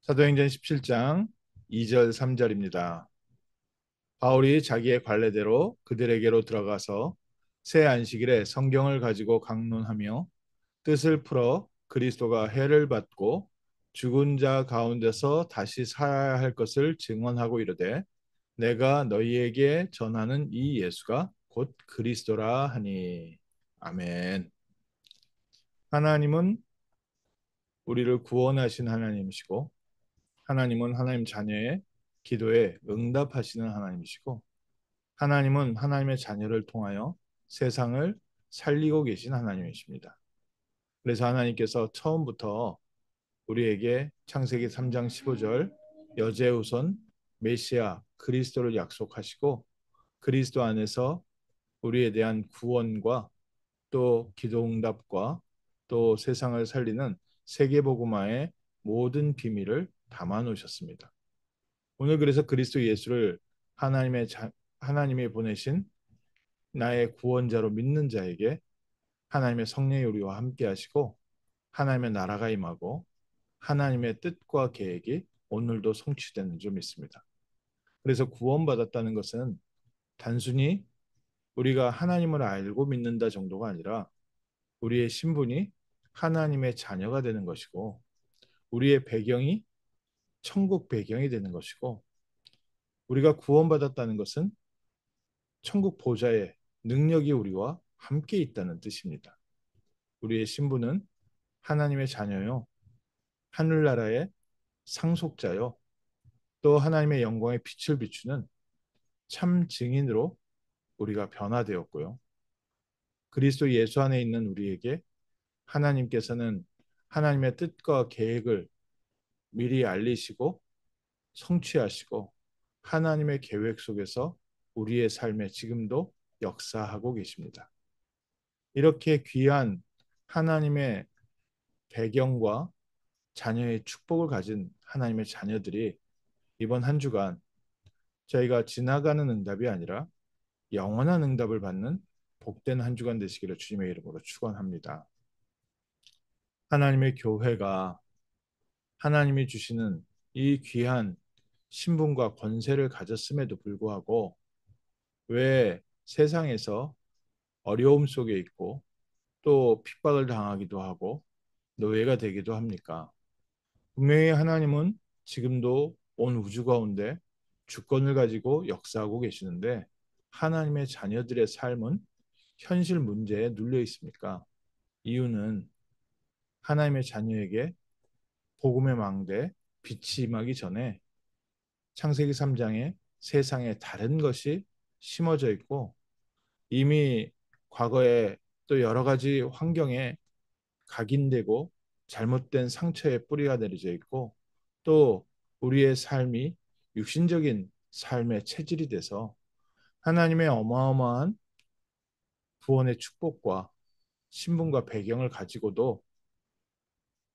사도행전 17장 2절 3절입니다. 바울이 자기의 관례대로 그들에게로 들어가서 새 안식일에 성경을 가지고 강론하며 뜻을 풀어 그리스도가 해를 받고 죽은 자 가운데서 다시 살아야 할 것을 증언하고 이르되 내가 너희에게 전하는 이 예수가 곧 그리스도라 하니. 아멘. 하나님은 우리를 구원하신 하나님이시고 하나님은 하나님 자녀의 기도에 응답하시는 하나님이시고 하나님은 하나님의 자녀를 통하여 세상을 살리고 계신 하나님이십니다. 그래서 하나님께서 처음부터 우리에게 창세기 3장 15절 여제우선 메시아 그리스도를 약속하시고 그리스도 안에서 우리에 대한 구원과 또 기도 응답과 또 세상을 살리는 세계복음화의 모든 비밀을 담아 놓으셨습니다. 오늘 그래서 그리스도 예수를 하나님이 보내신 나의 구원자로 믿는 자에게 하나님의 성령이 우리와 함께 하시고 하나님의 나라가 임하고 하나님의 뜻과 계획이 오늘도 성취되는 줄 믿습니다. 그래서 구원받았다는 것은 단순히 우리가 하나님을 알고 믿는다 정도가 아니라 우리의 신분이 하나님의 자녀가 되는 것이고 우리의 배경이 천국 배경이 되는 것이고 우리가 구원받았다는 것은 천국 보좌의 능력이 우리와 함께 있다는 뜻입니다. 우리의 신분은 하나님의 자녀요, 하늘나라의 상속자요, 또 하나님의 영광의 빛을 비추는 참 증인으로 우리가 변화되었고요. 그리스도 예수 안에 있는 우리에게 하나님께서는 하나님의 뜻과 계획을 미리 알리시고 성취하시고 하나님의 계획 속에서 우리의 삶에 지금도 역사하고 계십니다. 이렇게 귀한 하나님의 배경과 자녀의 축복을 가진 하나님의 자녀들이 이번 한 주간 저희가 지나가는 응답이 아니라 영원한 응답을 받는 복된 한 주간 되시기를 주님의 이름으로 축원합니다. 하나님의 교회가 하나님이 주시는 이 귀한 신분과 권세를 가졌음에도 불구하고 왜 세상에서 어려움 속에 있고 또 핍박을 당하기도 하고 노예가 되기도 합니까? 분명히 하나님은 지금도 온 우주 가운데 주권을 가지고 역사하고 계시는데 하나님의 자녀들의 삶은 현실 문제에 눌려 있습니까? 이유는 하나님의 자녀에게 복음의 망대 빛이 임하기 전에 창세기 3장에 세상에 다른 것이 심어져 있고 이미 과거에 또 여러 가지 환경에 각인되고 잘못된 상처의 뿌리가 내려져 있고 또 우리의 삶이 육신적인 삶의 체질이 돼서 하나님의 어마어마한 구원의 축복과 신분과 배경을 가지고도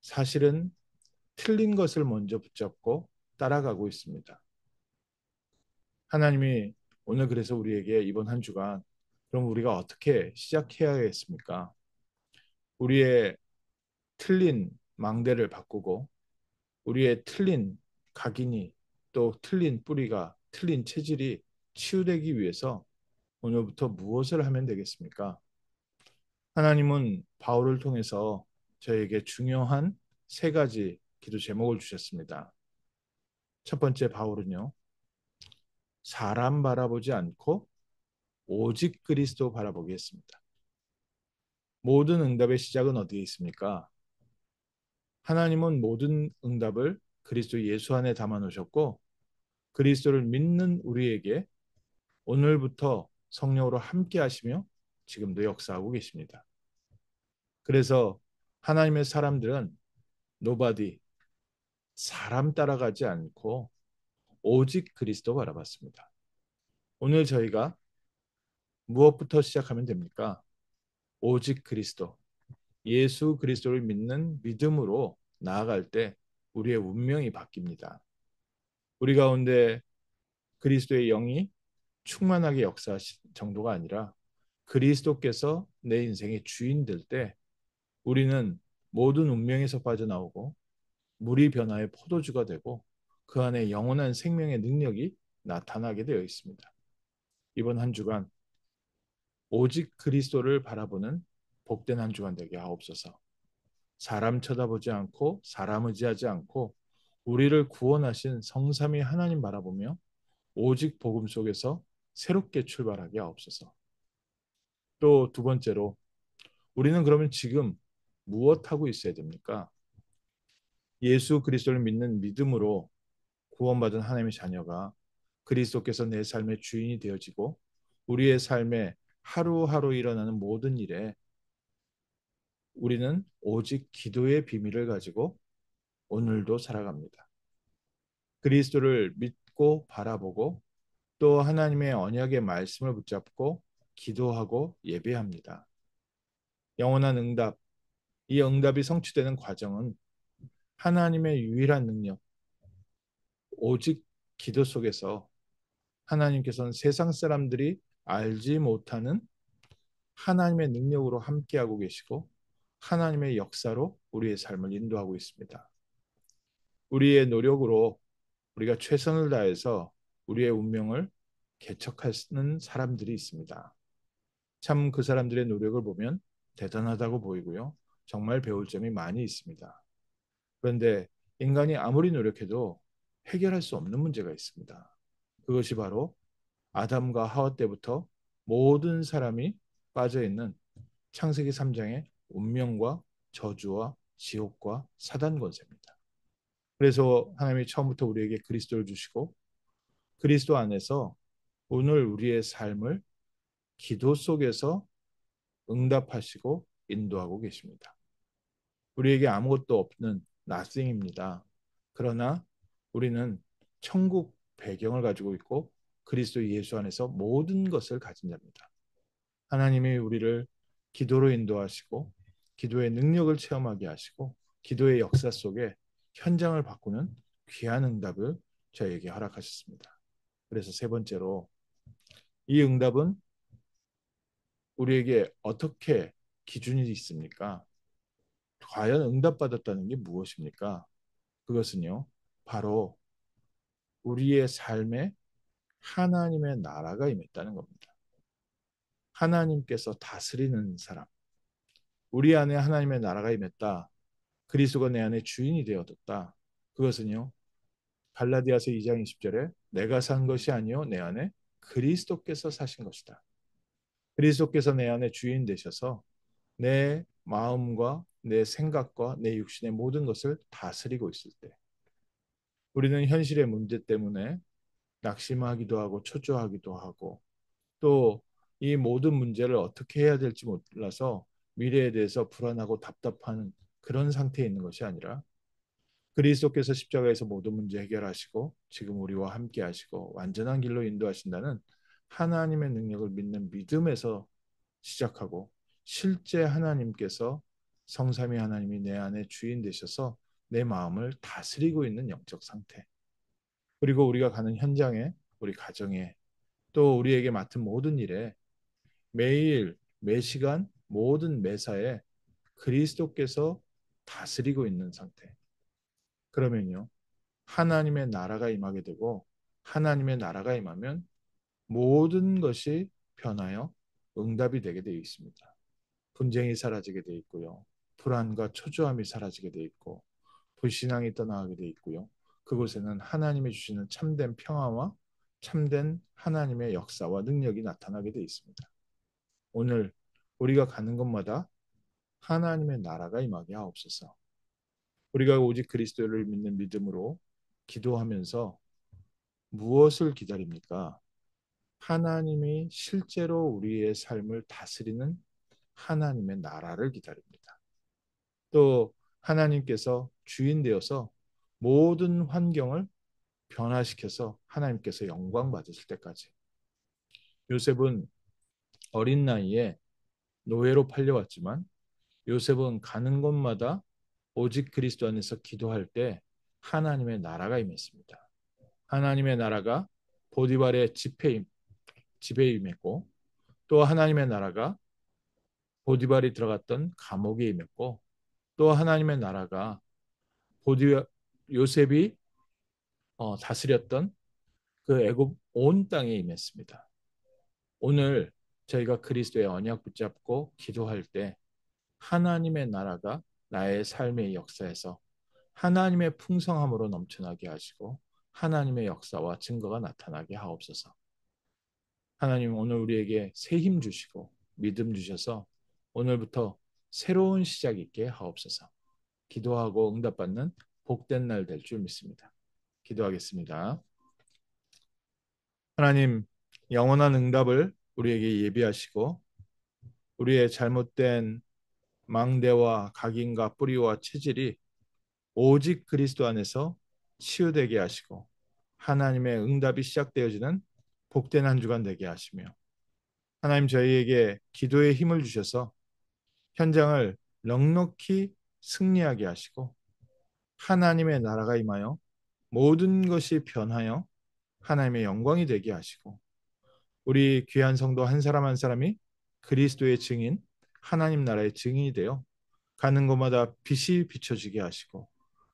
사실은 틀린 것을 먼저 붙잡고 따라가고 있습니다. 하나님이 오늘 그래서 우리에게 이번 한 주간 그럼 우리가 어떻게 시작해야겠습니까? 우리의 틀린 망대를 바꾸고 우리의 틀린 각인이 또 틀린 뿌리가 틀린 체질이 치유되기 위해서 오늘부터 무엇을 하면 되겠습니까? 하나님은 바울을 통해서 저에게 중요한 세 가지 기도 제목을 주셨습니다. 첫 번째 바울은요. 사람 바라보지 않고 오직 그리스도 바라보게 했습니다. 모든 응답의 시작은 어디에 있습니까? 하나님은 모든 응답을 그리스도 예수 안에 담아 놓으셨고 그리스도를 믿는 우리에게 오늘부터 성령으로 함께 하시며 지금도 역사하고 계십니다. 그래서 하나님의 사람들은 nobody, 사람 따라가지 않고 오직 그리스도 바라봤습니다. 오늘 저희가 무엇부터 시작하면 됩니까? 오직 그리스도, 예수 그리스도를 믿는 믿음으로 나아갈 때 우리의 운명이 바뀝니다. 우리 가운데 그리스도의 영이 충만하게 역사하신 정도가 아니라 그리스도께서 내 인생의 주인 될 때 우리는 모든 운명에서 빠져나오고 물이 변화의 포도주가 되고 그 안에 영원한 생명의 능력이 나타나게 되어 있습니다. 이번 한 주간 오직 그리스도를 바라보는 복된 한 주간 되게 하옵소서. 사람 쳐다보지 않고 사람 의지하지 않고 우리를 구원하신 성삼위 하나님 바라보며 오직 복음 속에서 새롭게 출발하게 하옵소서. 또 두 번째로 우리는 그러면 지금 무엇하고 있어야 됩니까? 예수 그리스도를 믿는 믿음으로 구원받은 하나님의 자녀가 그리스도께서 내 삶의 주인이 되어지고 우리의 삶에 하루하루 일어나는 모든 일에 우리는 오직 기도의 비밀을 가지고 오늘도 살아갑니다. 그리스도를 믿고 바라보고 또 하나님의 언약의 말씀을 붙잡고 기도하고 예배합니다. 영원한 응답, 이 응답이 성취되는 과정은 하나님의 유일한 능력, 오직 기도 속에서 하나님께서는 세상 사람들이 알지 못하는 하나님의 능력으로 함께하고 계시고 하나님의 역사로 우리의 삶을 인도하고 있습니다. 우리의 노력으로 우리가 최선을 다해서 우리의 운명을 개척하는 사람들이 있습니다. 참 그 사람들의 노력을 보면 대단하다고 보이고요. 정말 배울 점이 많이 있습니다. 그런데 인간이 아무리 노력해도 해결할 수 없는 문제가 있습니다. 그것이 바로 아담과 하와 때부터 모든 사람이 빠져 있는 창세기 3장의 운명과 저주와 지옥과 사단 권세입니다. 그래서 하나님이 처음부터 우리에게 그리스도를 주시고 그리스도 안에서 오늘 우리의 삶을 기도 속에서 응답하시고 인도하고 계십니다. 우리에게 아무것도 없는 nothing입니다. 그러나 우리는 천국 배경을 가지고 있고 그리스도 예수 안에서 모든 것을 가진 자입니다. 하나님이 우리를 기도로 인도하시고 기도의 능력을 체험하게 하시고 기도의 역사 속에 현장을 바꾸는 귀한 응답을 저에게 허락하셨습니다. 그래서 세 번째로 이 응답은 우리에게 어떻게 기준이 있습니까? 과연 응답받았다는 게 무엇입니까? 그것은요, 바로 우리의 삶에 하나님의 나라가 임했다는 겁니다. 하나님께서 다스리는 사람, 우리 안에 하나님의 나라가 임했다. 그리스도가 내 안에 주인이 되어졌다. 그것은요, 갈라디아서 2장 20절에 내가 산 것이 아니요 내 안에 그리스도께서 사신 것이다. 그리스도께서 내 안에 주인 되셔서 내 마음과 내 생각과 내 육신의 모든 것을 다스리고 있을 때 우리는 현실의 문제 때문에 낙심하기도 하고 초조하기도 하고 또 이 모든 문제를 어떻게 해야 될지 몰라서 미래에 대해서 불안하고 답답한 그런 상태에 있는 것이 아니라 그리스도께서 십자가에서 모든 문제 해결하시고 지금 우리와 함께 하시고 완전한 길로 인도하신다는 하나님의 능력을 믿는 믿음에서 시작하고 실제 하나님께서 성삼위 하나님이 내 안에 주인 되셔서 내 마음을 다스리고 있는 영적 상태. 그리고 우리가 가는 현장에 우리 가정에 또 우리에게 맡은 모든 일에 매일 매시간 모든 매사에 그리스도께서 다스리고 있는 상태. 그러면요. 하나님의 나라가 임하게 되고 하나님의 나라가 임하면 모든 것이 변하여 응답이 되게 되어 있습니다. 분쟁이 사라지게 되어 있고요. 불안과 초조함이 사라지게 되어 있고 불신앙이 떠나가게 되어 있고요. 그곳에는 하나님이 주시는 참된 평화와 참된 하나님의 역사와 능력이 나타나게 되어 있습니다. 오늘 우리가 가는 곳마다 하나님의 나라가 임하게 하옵소서. 우리가 오직 그리스도를 믿는 믿음으로 기도하면서 무엇을 기다립니까? 하나님이 실제로 우리의 삶을 다스리는 하나님의 나라를 기다립니다. 또 하나님께서 주인 되어서 모든 환경을 변화시켜서 하나님께서 영광 받으실 때까지. 요셉은 어린 나이에 노예로 팔려왔지만 요셉은 가는 곳마다 오직 그리스도 안에서 기도할 때 하나님의 나라가 임했습니다. 하나님의 나라가 보디발의 집에 임했고 또 하나님의 나라가 보디발이 들어갔던 감옥에 임했고 또 하나님의 나라가 보디 요셉이 다스렸던 그 애굽 온 땅에 임했습니다. 오늘 저희가 그리스도의 언약 붙잡고 기도할 때 하나님의 나라가 나의 삶의 역사에서 하나님의 풍성함으로 넘쳐나게 하시고 하나님의 역사와 증거가 나타나게 하옵소서. 하나님 오늘 우리에게 새 힘 주시고 믿음 주셔서 오늘부터 새로운 시작 있게 하옵소서. 기도하고 응답받는 복된 날 될 줄 믿습니다. 기도하겠습니다. 하나님, 영원한 응답을 우리에게 예비하시고 우리의 잘못된 망대와 각인과 뿌리와 체질이 오직 그리스도 안에서 치유되게 하시고 하나님의 응답이 시작되어지는 복된 한 주간 되게 하시며 하나님 저희에게 기도의 힘을 주셔서 현장을 넉넉히 승리하게 하시고 하나님의 나라가 임하여 모든 것이 변하여 하나님의 영광이 되게 하시고 우리 귀한 성도 한 사람 한 사람이 그리스도의 증인, 하나님 나라의 증인이 되어 가는 곳마다 빛이 비춰지게 하시고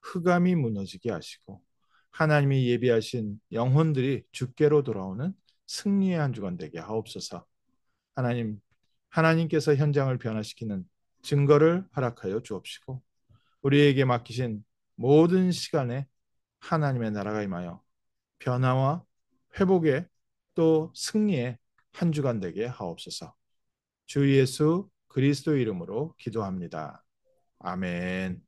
흑암이 무너지게 하시고 하나님이 예비하신 영혼들이 주께로 돌아오는 승리의 한 주간 되게 하옵소서. 하나님, 하나님께서 현장을 변화시키는 증거를 허락하여 주옵시고 우리에게 맡기신 모든 시간에 하나님의 나라가 임하여 변화와 회복의 또 승리의 한 주간 되게 하옵소서. 주 예수 그리스도 이름으로 기도합니다. 아멘.